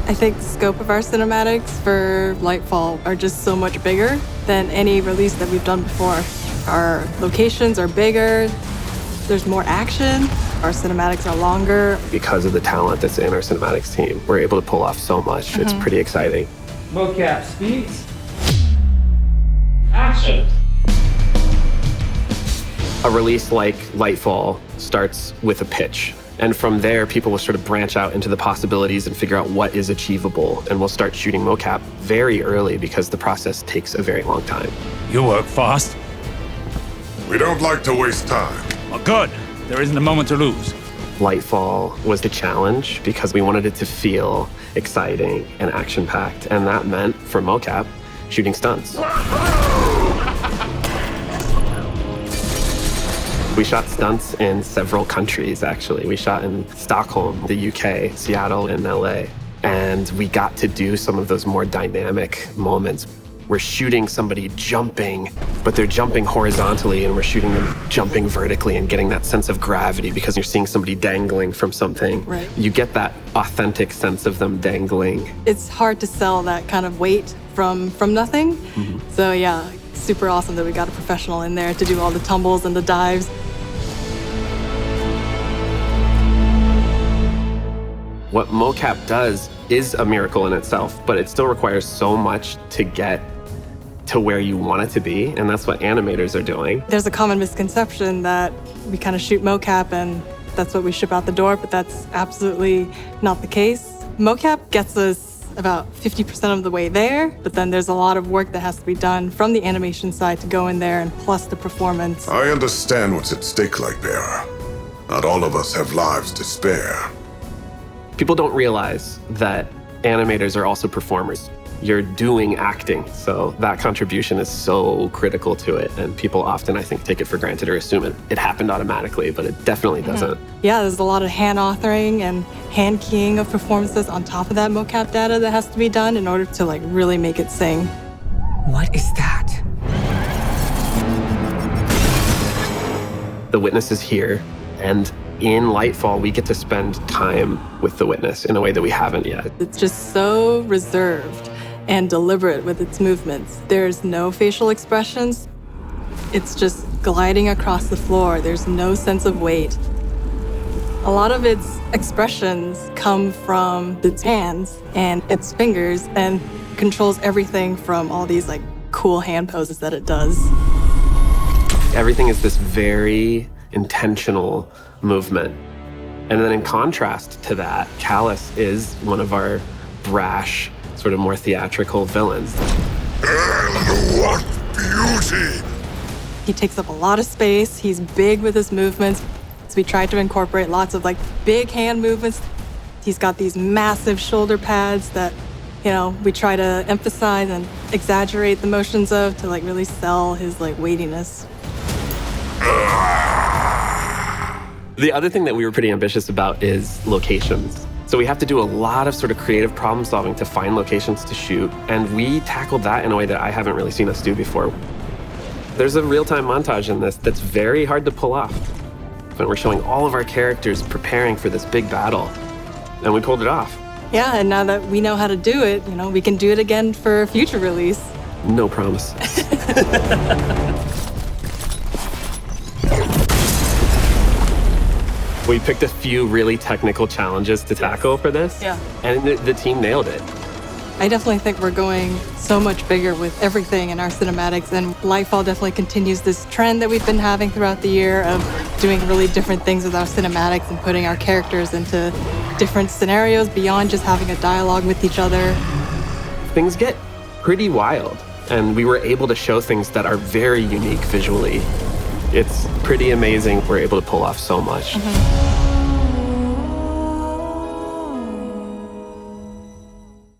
I think the scope of our cinematics for Lightfall are just so much bigger than any release that we've done before. Our locations are bigger, there's more action, our cinematics are longer. Because of the talent that's in our cinematics team, we're able to pull off so much. It's pretty exciting. Mocap speeds. Action. A release like Lightfall starts with a pitch. And from there, people will sort of branch out into the possibilities and figure out what is achievable. And we'll start shooting mocap very early because the process takes a very long time. You work fast. We don't like to waste time. Oh, good. There isn't a moment to lose. Lightfall was the challenge because we wanted it to feel exciting and action-packed. And that meant, for mocap, shooting stunts. We shot stunts in several countries, actually. We shot in Stockholm, the UK, Seattle, and LA. And we got to do some of those more dynamic moments. We're shooting somebody jumping, but they're jumping horizontally, and we're shooting them jumping vertically and getting that sense of gravity because you're seeing somebody dangling from something. Right. You get that authentic sense of them dangling. It's hard to sell that kind of weight from nothing. So yeah, super awesome that we got a professional in there to do all the tumbles and the dives. What mocap does is a miracle in itself, but it still requires so much to get to where you want it to be, and that's what animators are doing. There's a common misconception that we kind of shoot mocap and that's what we ship out the door, but that's absolutely not the case. Mocap gets us about 50% of the way there, but then there's a lot of work that has to be done from the animation side to go in there, and plus the performance. I understand what's at stake, Lightbearer. Not all of us have lives to spare. People don't realize that animators are also performers. You're doing acting, so that contribution is so critical to it, and people often, I think, take it for granted or assume it happened automatically, but it definitely doesn't. Yeah, there's a lot of hand authoring and hand keying of performances on top of that mocap data that has to be done in order to really make it sing. What is that? The witness is here, and in Lightfall, we get to spend time with the witness in a way that we haven't yet. It's just so reserved and deliberate with its movements. There's no facial expressions. It's just gliding across the floor. There's no sense of weight. A lot of its expressions come from its hands and its fingers, and controls everything from all these cool hand poses that it does. Everything is this very intentional movement. And then in contrast to that, Callus is one of our brash, sort of more theatrical villains. And what beauty! He takes up a lot of space. He's big with his movements. So we tried to incorporate lots of big hand movements. He's got these massive shoulder pads that, we try to emphasize and exaggerate the motions of to really sell his weightiness. The other thing that we were pretty ambitious about is locations. So we have to do a lot of sort of creative problem solving to find locations to shoot, and we tackled that in a way that I haven't really seen us do before. There's a real-time montage in this that's very hard to pull off. And we're showing all of our characters preparing for this big battle, and we pulled it off. Yeah, and now that we know how to do it, we can do it again for a future release. No promise. We picked a few really technical challenges to tackle for this, and the team nailed it. I definitely think we're going so much bigger with everything in our cinematics, and Lightfall definitely continues this trend that we've been having throughout the year of doing really different things with our cinematics and putting our characters into different scenarios beyond just having a dialogue with each other. Things get pretty wild, and we were able to show things that are very unique visually. It's pretty amazing we're able to pull off so much.